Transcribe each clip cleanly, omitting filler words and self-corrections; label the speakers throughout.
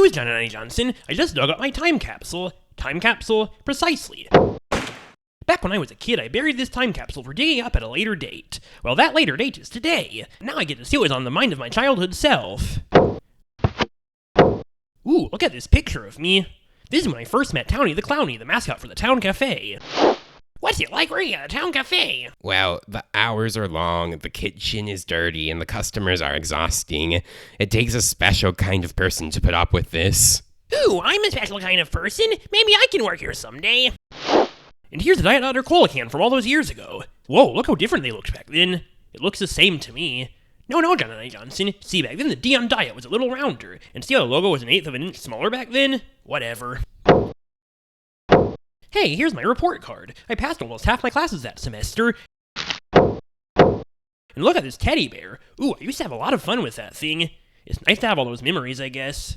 Speaker 1: news, Johnny Johnson. I just dug up my time capsule. Time capsule, precisely. Back when I was a kid, I buried this time capsule for digging up at a later date. Well, that later date is today. Now I get to see what was on the mind of my childhood self. Ooh, look at this picture of me. This is when I first met Townie the Clownie, the mascot for the town cafe. What's it like working at a town cafe?
Speaker 2: Well, the hours are long, the kitchen is dirty, and the customers are exhausting. It takes a special kind of person to put up with this.
Speaker 1: Ooh, I'm a special kind of person. Maybe I can work here someday. And here's a Diet Dr. Cola can from all those years ago. Whoa, look how different they looked back then. It looks the same to me. No, Johnny Johnson. See, back then the Dion Diet was a little rounder. And see how the logo was 1/8 of an inch smaller back then? Whatever. Hey, here's my report card. I passed almost half my classes that semester. And look at this teddy bear. Ooh, I used to have a lot of fun with that thing. It's nice to have all those memories, I guess.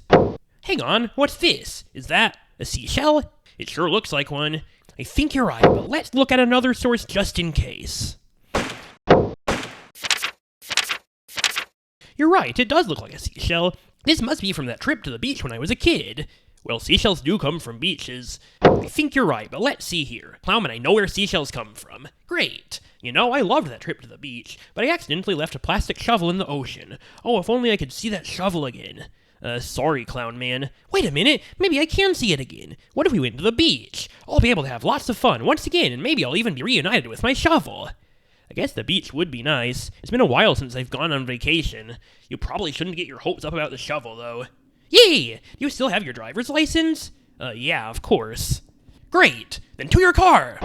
Speaker 1: Hang on, what's this? Is that a seashell? It sure looks like one. I think you're right, but let's look at another source just in case. You're right, it does look like a seashell. This must be from that trip to the beach when I was a kid. Well, seashells do come from beaches. I think you're right, but let's see here. Plowman, I know where seashells come from. Great. You know, I loved that trip to the beach, but I accidentally left a plastic shovel in the ocean. Oh, if only I could see that shovel again. Sorry, Clown Man. Wait a minute, maybe I can see it again. What if we went to the beach? I'll be able to have lots of fun once again, and maybe I'll even be reunited with my shovel. I guess the beach would be nice. It's been a while since I've gone on vacation. You probably shouldn't get your hopes up about the shovel, though. Yay! Do you still have your driver's license? Yeah, of course. Great! Then to your car!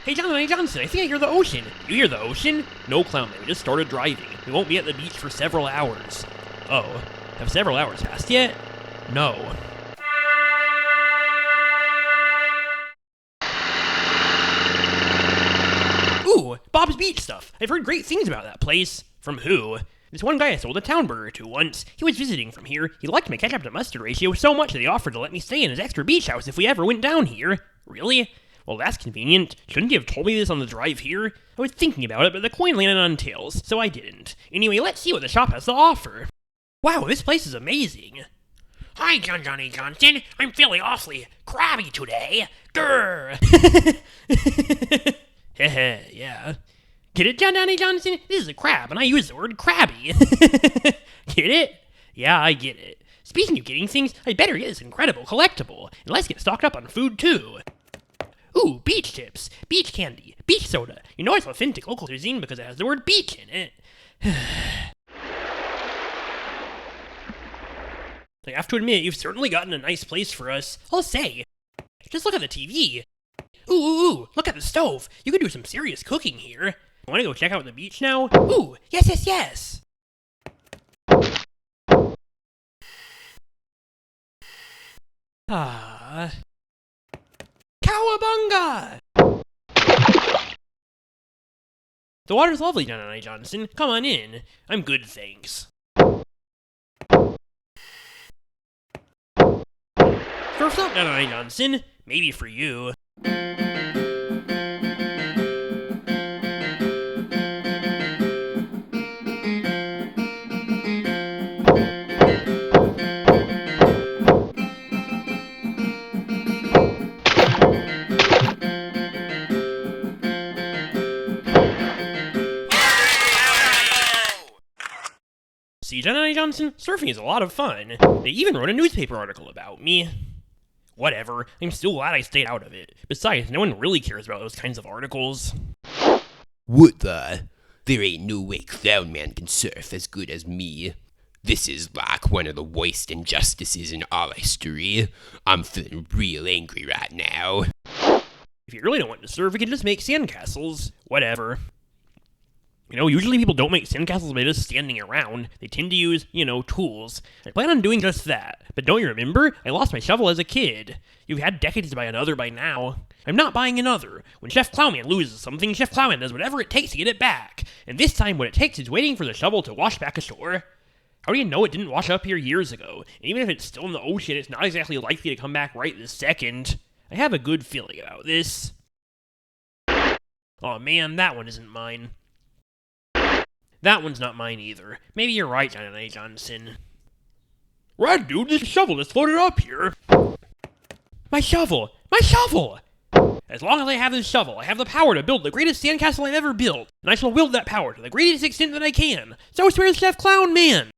Speaker 1: Hey, Johnny Johnson, I think I hear the ocean. You hear the ocean? No, Clown Man, we just started driving. We won't be at the beach for several hours. Oh, have several hours passed yet? No. Ooh, Bob's Beach Stuff. I've heard great things about that place. From who? This one guy I sold a town burger to once. He was visiting from here. He liked my ketchup to mustard ratio so much that he offered to let me stay in his extra beach house if we ever went down here. Really? Well, that's convenient. Shouldn't you have told me this on the drive here? I was thinking about it, but the coin landed on tails, so I didn't. Anyway, let's see what the shop has to offer. Wow, this place is amazing. Hi, Johnny Johnson. I'm feeling awfully crabby today. Grr. Heh, yeah. Get it, Johnny Johnson? This is a crab, and I use the word crabby. Get it? Yeah, I get it. Speaking of getting things, I better get this incredible collectible, and let's get stocked up on food, too. Ooh, beach chips, beach candy, beach soda. You know it's authentic local cuisine because it has the word beach in it. I have to admit, you've certainly gotten a nice place for us. I'll say. Just look at the TV. Ooh, look at the stove. You could do some serious cooking here. Want to go check out the beach now? Ooh, yes. Ah. Cowabunga! The water's lovely, Johnny Johnson. Come on in. I'm good, thanks. Surf's up, Johnny Johnson. Maybe for you. See, Johnny Johnson, surfing is a lot of fun. They even wrote a newspaper article about me. Whatever, I'm still glad I stayed out of it. Besides, no one really cares about those kinds of articles.
Speaker 2: What the? There ain't no way Clown Man can surf as good as me. This is like one of the worst injustices in our history. I'm feeling real angry right now.
Speaker 1: If you really don't want to surf, we can just make sandcastles. Whatever. You know, usually people don't make sandcastles by just standing around. They tend to use, tools. I plan on doing just that. But don't you remember? I lost my shovel as a kid. You've had decades to buy another by now. I'm not buying another. When Chef Plowman loses something, Chef Plowman does whatever it takes to get it back. And this time what it takes is waiting for the shovel to wash back ashore. How do you know it didn't wash up here years ago? And even if it's still in the ocean, it's not exactly likely to come back right this second. I have a good feeling about this. Aw man, that one isn't mine. That one's not mine either. Maybe you're right, Johnny Johnson. Rad, dude, this shovel is floated up here. My shovel! My shovel! As long as I have this shovel, I have the power to build the greatest sandcastle I've ever built, and I shall wield that power to the greatest extent that I can. So swears Chef Clown Man!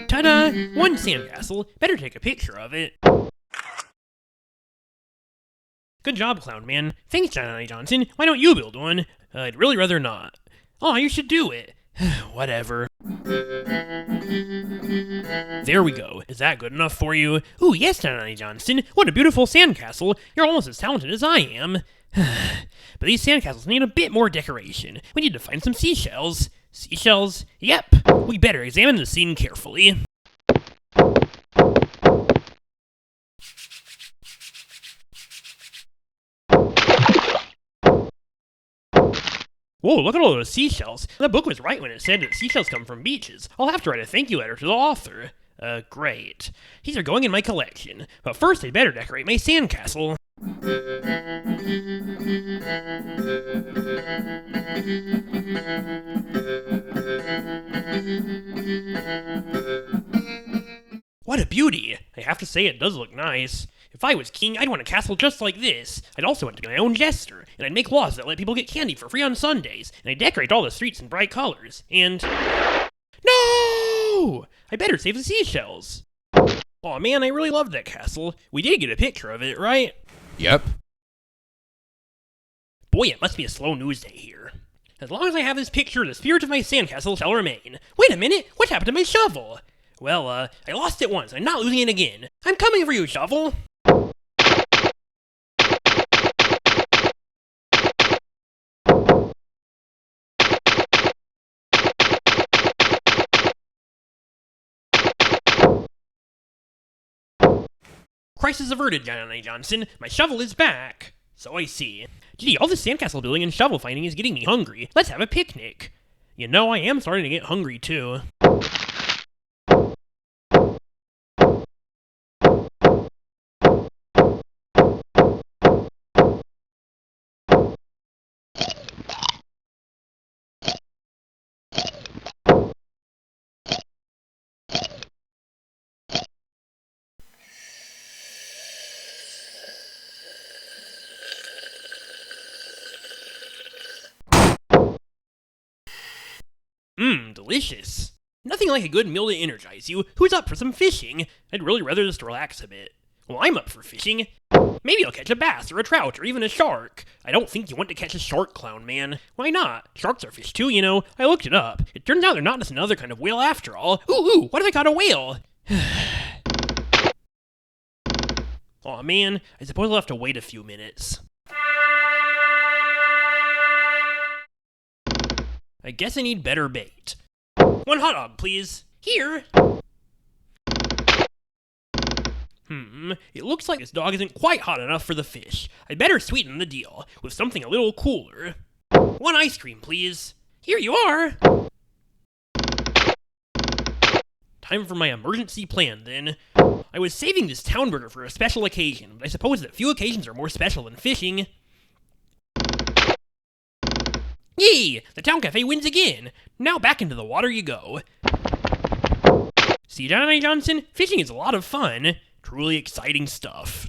Speaker 1: Ta-da! One sandcastle. Better take a picture of it. Good job, Clown Man. Thanks, Johnny Johnson. Why don't you build one? I'd really rather not. Aw, you should do it. Whatever. There we go. Is that good enough for you? Ooh, yes, Johnny Johnson. What a beautiful sandcastle. You're almost as talented as I am. But these sandcastles need a bit more decoration. We need to find some seashells. Seashells? Yep. We better examine the scene carefully. Whoa, look at all those seashells. The book was right when it said that seashells come from beaches. I'll have to write a thank you letter to the author. Great. These are going in my collection. But first I'd better decorate my sandcastle. What a beauty! I have to say it does look nice. If I was king, I'd want a castle just like this. I'd also want to be my own jester, and I'd make laws that let people get candy for free on Sundays, and I'd decorate all the streets in bright colors, and... No! I better save the seashells. Aw man, I really loved that castle. We did get a picture of it, right?
Speaker 2: Yep.
Speaker 1: Boy, it must be a slow news day here. As long as I have this picture, the spirit of my sandcastle shall remain. Wait a minute, what happened to my shovel? Well, I lost it once, I'm not losing it again. I'm coming for you, shovel! Crisis averted, Johnny Johnson. My shovel is back. So I see. Gee, all this sandcastle building and shovel finding is getting me hungry. Let's have a picnic. You know, I am starting to get hungry, too. Delicious. Nothing like a good meal to energize you. Who's up for some fishing? I'd really rather just relax a bit. Well, I'm up for fishing. Maybe I'll catch a bass or a trout or even a shark. I don't think you want to catch a shark, Clown Man. Why not? Sharks are fish too, you know. I looked it up. It turns out they're not just another kind of whale after all. Ooh, what if I caught a whale? Aw man, I suppose I'll have to wait a few minutes. I guess I need better bait. One hot dog, please. Here. It looks like this dog isn't quite hot enough for the fish. I'd better sweeten the deal with something a little cooler. One ice cream, please. Here you are. Time for my emergency plan, then. I was saving this town burger for a special occasion, but I suppose that few occasions are more special than fishing. Yay! The town cafe wins again! Now back into the water you go. See, Johnny Johnson? Fishing is a lot of fun. Truly exciting stuff.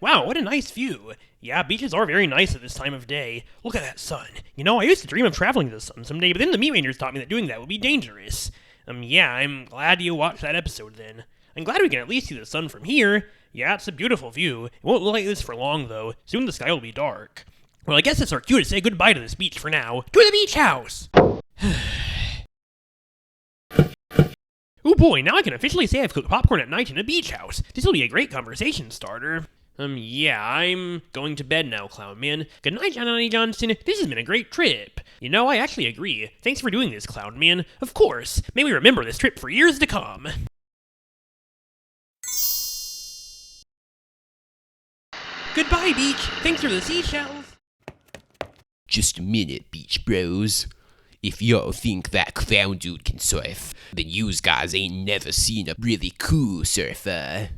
Speaker 1: Wow, what a nice view. Yeah, beaches are very nice at this time of day. Look at that sun. You know, I used to dream of traveling to the sun someday, but then the Meat Rangers taught me that doing that would be dangerous. Yeah, I'm glad you watched that episode then. I'm glad we can at least see the sun from here. Yeah, it's a beautiful view. It won't look like this for long, though. Soon the sky will be dark. Well, I guess it's our cue to say goodbye to this beach for now. To the beach house! Oh boy, now I can officially say I've cooked popcorn at night in a beach house. This will be a great conversation starter. Yeah, I'm going to bed now, Clown Man. Good night, Johnny Johnson. This has been a great trip. You know, I actually agree. Thanks for doing this, Clown Man. Of course. May we remember this trip for years to come. Goodbye, beach. Thanks for the seashells.
Speaker 2: Just a minute, Beach Bros. If y'all think that clown dude can surf, then yous guys ain't never seen a really cool surfer.